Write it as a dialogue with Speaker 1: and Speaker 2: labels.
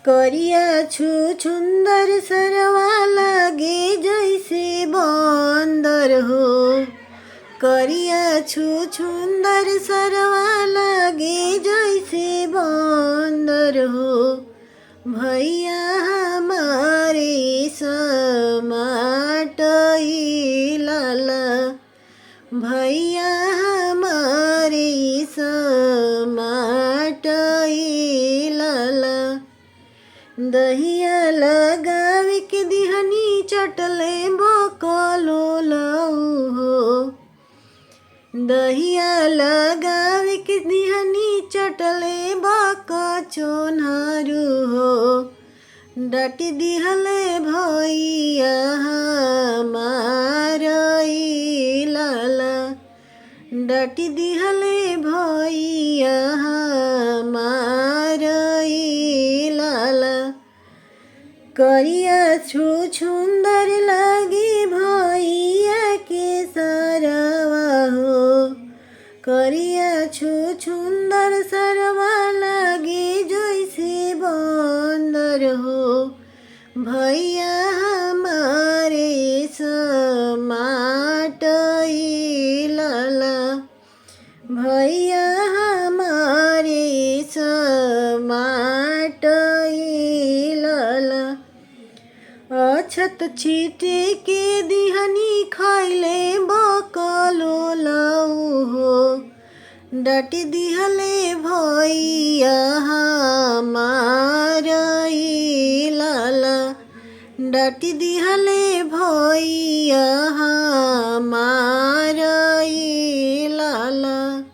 Speaker 1: करिया छुछुंदर सरवा लागे जैसे बंदर हो। करिया छुछुंदर सरवा लागे जैसे बंदर हो। भैया हमारे समाटई लाला। भैया हमारे समाटई लाला। दहिया लगावे के दिहनी चटले बकलो लऊ हो। दहिया लगावे के दिहनी चटले बक चोनहारू हो। डाटी दिहले भैया हमारई लाला। डाटी दिहले भैया हमारई लाला। करिया छुछुंदर लागी भैया के सरवा हो। करिया छुछुंदर सरवा लागे जैसे बंदर हो। भैया हमारे समाटई लाला। भैया हमारे समाटई लाला। अछत छीटे के दिहनी खैले बकलो लऊ हो। डाटी दिहले भैया हमारई लाला। डाटी दिहले भैया हमारई